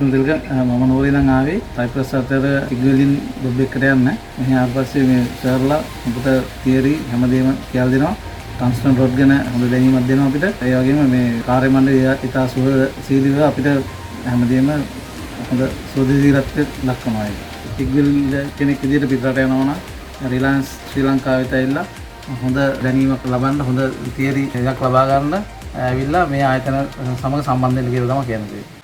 ලක්ෂණ දෙලක මම නෝරේ ඉඳන් ආවේ සයිප්‍රස් අතර ඉග්වෙලින් ජොබ් එකකට යන්න. මෙහි ආවට පස්සේ මේ සර්ලා අපිට තියරි හැමදේම කියලා දෙනවා. ටන්ස්ටන් රොඩ් ගැන හොඳ දැනීමක් දෙනවා අපිට. ඒ වගේම මේ කාර්ය මණ්ඩලය ඉතා සුවසීලීව අපිට හැමදේම හොඳ සෝදිසිරත්වයට ලක්වනවා. ඉග්වෙල් කෙනෙක් විදිහට පිටරට යනවා නම් රිලයන්ස් ශ්‍රී ලංකාවට ඇවිල්ලා හොඳ දැනීමක් ලබන්න හොඳ තියරි එකක් ලබා ගන්න ඇවිල්ලා මේ ආයතන සමග සම්බන්ධ වෙන්න කියලා තමයි කියන්නේ.